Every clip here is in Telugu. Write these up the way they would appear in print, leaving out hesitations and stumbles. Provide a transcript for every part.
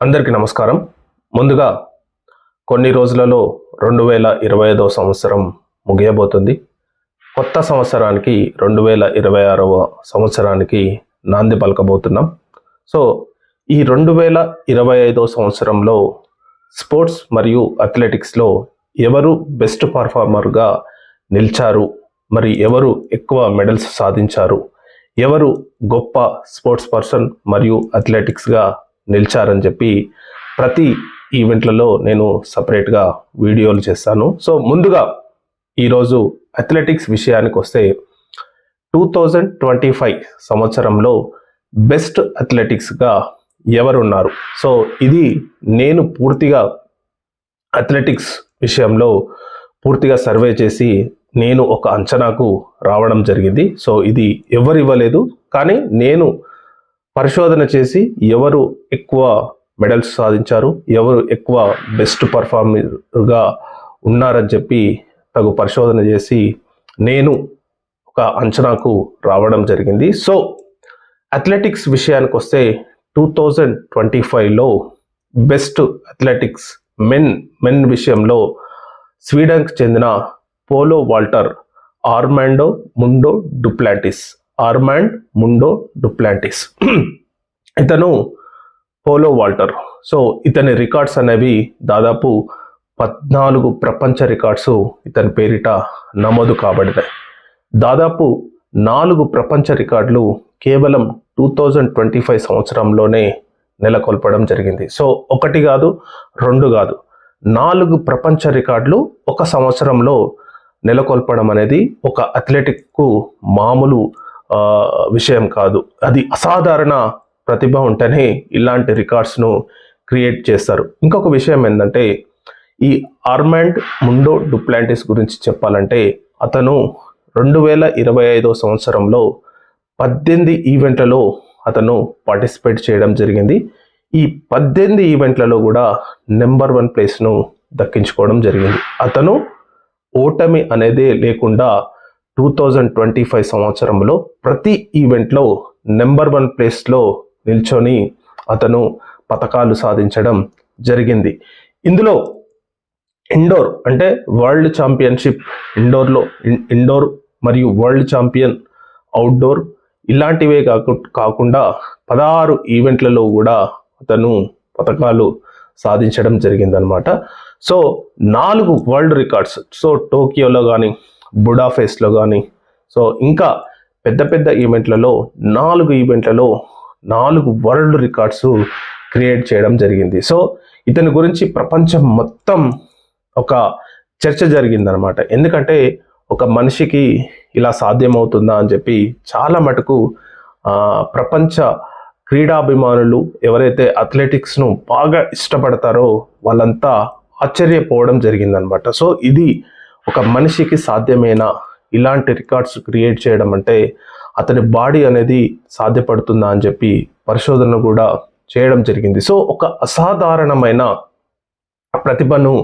అందరికీ నమస్కారం. ముందుగా కొన్ని రోజులలో 2025వ సంవత్సరం ముగియబోతుంది. కొత్త సంవత్సరానికి 2026వ సంవత్సరానికి నాంది పలకబోతున్నాం. సో ఈ 2025వ సంవత్సరంలో స్పోర్ట్స్ మరియు అథ్లెటిక్స్లో ఎవరు బెస్ట్ పర్ఫార్మర్గా నిలిచారు, మరి ఎవరు ఎక్కువ మెడల్స్ సాధించారు, ఎవరు గొప్ప స్పోర్ట్స్ పర్సన్ మరియు అథ్లెటిక్స్గా నిలిచారని చెప్పి ప్రతి ఈవెంట్లలో నేను సపరేట్గా వీడియోలు చేస్తాను. సో ముందుగా ఈరోజు అథ్లెటిక్స్ విషయానికి వస్తే 2025 సంవత్సరంలో బెస్ట్ అథ్లెటిక్స్గా ఎవరున్నారు. సో ఇది నేను పూర్తిగా అథ్లెటిక్స్ విషయంలో పూర్తిగా సర్వే చేసి నేను ఒక అంచనాకు రావడం జరిగింది. సో ఇది ఎవరు ఇవ్వలేదు, కానీ నేను పరిశోధన చేసి ఎవరు ఎక్కువ మెడల్స్ సాధించారు, ఎవరు ఎక్కువ బెస్ట్ పర్ఫార్మర్గా ఉన్నారని చెప్పి తగు పరిశోధన చేసి నేను ఒక అంచనాకు రావడం జరిగింది. సో అథ్లెటిక్స్ విషయానికి వస్తే 2025లో బెస్ట్ అథ్లెటిక్స్ మెన్ విషయంలో స్వీడన్కి చెందిన పోలో వాల్టర్ ఆర్మాండో ముండో డుప్లాంటిస్ ఇతను పోలో వాల్టర్. సో ఇతని రికార్డ్స్ అనేవి దాదాపు 14 ప్రపంచ రికార్డ్స్ ఇతని పేరిట నమోదు కాబడినాయి. దాదాపు 4 ప్రపంచ రికార్డులు కేవలం 2025 సంవత్సరంలోనే నెలకొల్పడం జరిగింది. సో ఒకటి కాదు, రెండు కాదు, 4 ప్రపంచ రికార్డులు ఒక సంవత్సరంలో నెలకొల్పడం అనేది ఒక అథ్లెటిక్కు మామూలు విషయం కాదు. అది అసాధారణ ప్రతిభ ఉంటేనే ఇలాంటి రికార్డ్స్ను క్రియేట్ చేస్తారు. ఇంకొక విషయం ఏంటంటే, ఈ ఆర్మాండ్ ముండో డుప్లాంటిస్ గురించి చెప్పాలంటే అతను 2025 సంవత్సరంలో 18 ఈవెంట్లలో అతను పార్టిసిపేట్ చేయడం జరిగింది. ఈ 18 ఈవెంట్లలో కూడా నెంబర్ 1 ప్లేస్ను దక్కించుకోవడం జరిగింది. అతను ఓటమి అనేదే లేకుండా 2025 సంవత్సరంలో ప్రతి ఈవెంట్లో నెంబర్ 1 ప్లేస్లో నిల్చొని అతను పతకాలు సాధించడం జరిగింది. ఇందులో ఇండోర్ అంటే వరల్డ్ ఛాంపియన్షిప్, ఇండోర్ మరియు వరల్డ్ ఛాంపియన్ అవుట్డోర్ ఇలాంటివే కాకుండా 16 ఈవెంట్లలో కూడా అతను పతకాలు సాధించడం జరిగిందనమాట. సో 4 వరల్డ్ రికార్డ్స్, సో టోక్యోలో కానీ బుడాపెస్ట్లో కానీ, సో ఇంకా పెద్ద పెద్ద ఈవెంట్లలో 4 ఈవెంట్లలో 4 వరల్డ్ రికార్డ్స్ క్రియేట్ చేయడం జరిగింది. సో ఇతని గురించి ప్రపంచం మొత్తం ఒక చర్చ జరిగిందనమాట. ఎందుకంటే ఒక మనిషికి ఇలా సాధ్యమవుతుందా అని చెప్పి చాలా మటుకు ప్రపంచ క్రీడాభిమానులు ఎవరైతే అథ్లెటిక్స్ను బాగా ఇష్టపడతారో వాళ్ళంతా ఆశ్చర్యపోవడం జరిగిందనమాట. సో ఇది ఒక మనిషికి సాధ్యమేనా, ఇలాంటి రికార్డ్స్ క్రియేట్ చేయడం అంటే అతని బాడీ అనేది సాధ్యపడుతుందా అని చెప్పి పరిశోధన కూడా చేయడం జరిగింది. సో ఒక అసాధారణమైన ప్రతిభను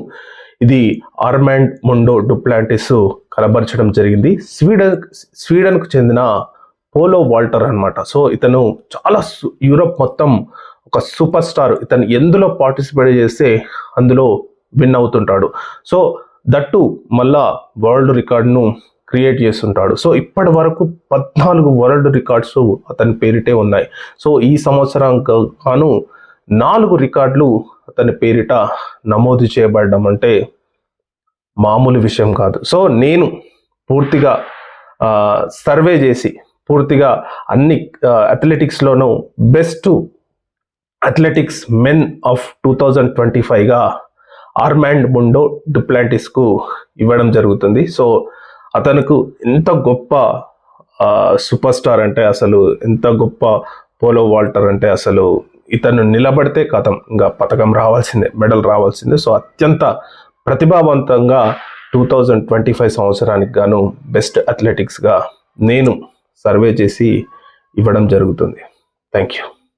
ఇది ఆర్మాండ్ ముండో డుప్లాంటిస్ కనబరచడం జరిగింది. స్వీడన్కు చెందిన పోలో వాల్టర్ అనమాట. సో ఇతను చాలా యూరోప్ మొత్తం ఒక సూపర్ స్టార్. ఇతను ఎందులో పార్టిసిపేట్ చేస్తే అందులో విన్ అవుతుంటాడు. సో దట్టు మళ్ళా వరల్డ్ రికార్డును క్రియేట్ చేస్తుంటాడు. సో ఇప్పటి వరకు 14 వరల్డ్ రికార్డ్స్ అతని పేరిటే ఉన్నాయి. సో ఈ సంవత్సరం గాను 4 రికార్డులు అతని పేరిట నమోదు చేయబడడం అంటే మామూలు విషయం కాదు. సో నేను పూర్తిగా సర్వే చేసి పూర్తిగా అన్ని అథ్లెటిక్స్లోనూ బెస్ట్ అథ్లెటిక్స్ మెన్ ఆఫ్ 2025గా ఆర్మాండ్ ముండో డుప్లాంటిస్కు ఇవ్వడం జరుగుతుంది. సో అతనుకు ఎంత గొప్ప సూపర్ స్టార్ అంటే, అసలు ఎంత గొప్ప పోలో వాల్టర్ అంటే, అసలు ఇతను నిలబడితే కథం ఇంకా పతకం రావాల్సిందే, మెడల్ రావాల్సిందే. సో అత్యంత ప్రతిభావంతంగా 2025 సంవత్సరానికి గాను బెస్ట్ అథ్లెటిక్స్గా నేను సర్వే చేసి ఇవ్వడం జరుగుతుంది. Thank you.